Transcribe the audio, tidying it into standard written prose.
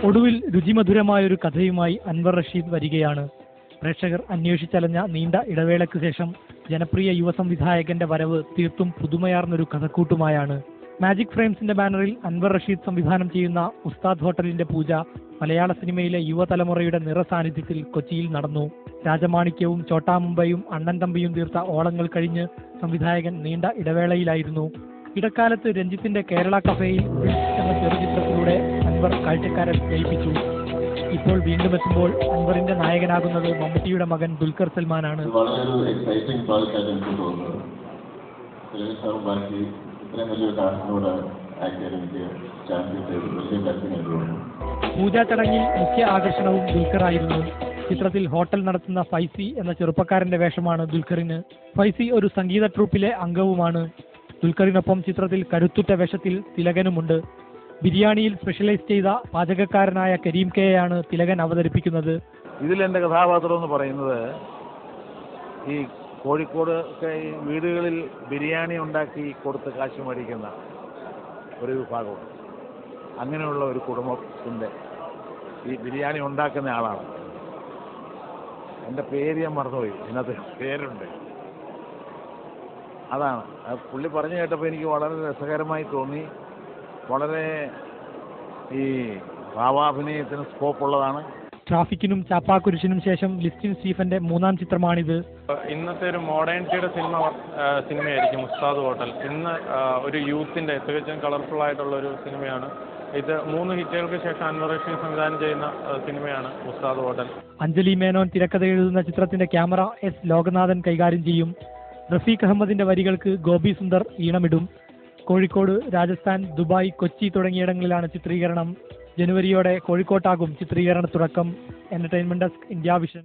ഒടുവിൽ രുചിമധുരമായൊരു കഥയുമായി അൻവർ റഷീദ് വരികയാണ്. പ്രേക്ഷകർ അന്വേഷിച്ചലഞ്ഞ നീണ്ട ഇടവേളയ്ക്ക് ശേഷം ജനപ്രിയ യുവ സംവിധായകന്റെ വരവ് തീർത്തും പുതുമയാർന്നൊരു കഥക്കൂട്ടുമായാണ്. മാജിക് ഫ്രെയിംസിന്റെ ബാനറിൽ അൻവർ റഷീദ് സംവിധാനം ചെയ്യുന്ന ഉസ്താദ് ഹോട്ടലിന്റെ പൂജ മലയാള സിനിമയിലെ യുവതലമുറയുടെ നിറസാന്നിധ്യത്തിൽ കൊച്ചിയിൽ നടന്നു. രാജമാണിക്യവും ചോട്ടാ മുംബൈയും അണ്ണൻ തമ്പിയും തീർത്ത ഓളങ്ങൾ കഴിഞ്ഞ് സംവിധായകൻ നീണ്ട ഇടവേളയിലായിരുന്നു. ഇടക്കാലത്ത് രഞ്ജിത്തിന്റെ കേരള കഫേയിൽ എന്ന ചെറുചിത്രത്തിലൂടെ അൻവർ കാഴ്ചക്കാരെ സ്നേഹിപ്പിച്ചു. ഇപ്പോൾ വീണ്ടും എത്തുമ്പോൾ അൻവറിന്റെ നായകനാകുന്നത് മമ്മൂട്ടിയുടെ മകൻ ദുൽഖർ സൽമാനാണ്. പൂജാ ചടങ്ങിൽ മുഖ്യ ആകർഷണവും ദുൽഖറായിരുന്നു. ചിത്രത്തിൽ ഹോട്ടൽ നടത്തുന്ന ഫൈസി എന്ന ചെറുപ്പക്കാരന്റെ വേഷമാണ് ദുൽഖറിന്. ഫൈസി ഒരു സംഗീത ട്രൂപ്പിലെ അംഗവുമാണ്. ദുൽഖറിനൊപ്പം ചിത്രത്തിൽ കരുത്തുറ്റ വേഷത്തിൽ തിലകനുമുണ്ട്. ബിരിയാണിയിൽ സ്പെഷ്യലൈസ് ചെയ്ത പാചകക്കാരനായ കരീം കെയാണ് തിലകൻ അവതരിപ്പിക്കുന്നത്. ഇതിൽ എൻ്റെ കഥാപാത്രം എന്ന് പറയുന്നത് ഈ കോഴിക്കോട് വീടുകളിൽ ബിരിയാണി ഉണ്ടാക്കി കൊടുത്ത് കാശ് മേടിക്കുന്ന ഒരു വിഭാഗമുണ്ട്. അങ്ങനെയുള്ള ഒരു കുടുംബത്തിൻ്റെ ഈ ബിരിയാണി ഉണ്ടാക്കുന്ന ആളാണ്. എൻ്റെ പേര് ഞാൻ മറന്നുപോയി, ഇതിനകത്ത് പേരുണ്ട്. അതാണ് പുള്ളി പറഞ്ഞു കേട്ടപ്പോൾ എനിക്ക് വളരെ രസകരമായി തോന്നി. വളരെ ഈ ഭാവാഭിനയത്തിന് സ്കോപ്പുള്ളതാണ്. ട്രാഫിക്കിനും ചാപ്പാക്കുരിശിനും ശേഷം ലിസ്റ്റിൻ സ്റ്റീഫന്റെ മൂന്നാം ചിത്രമാണിത്. ഇന്നത്തെ ഒരു മോഡേണിറ്റിയുടെ സിനിമയായിരിക്കും ഉസ്താദ് ഹോട്ടൽ. ഇന്ന് ഒരു യൂത്തിന്റെ തികച്ചും കളർഫുൾ ആയിട്ടുള്ള ഒരു സിനിമയാണ് ഇത്. 3 ഹിറ്റുകൾക്ക് ശേഷം അൻവർ റഷീദ് സംവിധാനം ചെയ്യുന്ന സിനിമയാണ് ഉസ്താദ് ഹോട്ടൽ. അഞ്ജലി മേനോൻ തിരക്കഥ എഴുതുന്ന ചിത്രത്തിന്റെ ക്യാമറ എസ് ലോകനാഥൻ കൈകാര്യം ചെയ്യും. റഫീഖ് അഹമ്മദിന്റെ വരികൾക്ക് ഗോപി സുന്ദർ ഈണമിടും. കോഴിക്കോട്, രാജസ്ഥാൻ, ദുബായ്, കൊച്ചി തുടങ്ങിയിടങ്ങളിലാണ് ചിത്രീകരണം. ജനുവരിയോടെ കോഴിക്കോട്ടാകും ചിത്രീകരണ തുടക്കം. Entertainment desk, India vision.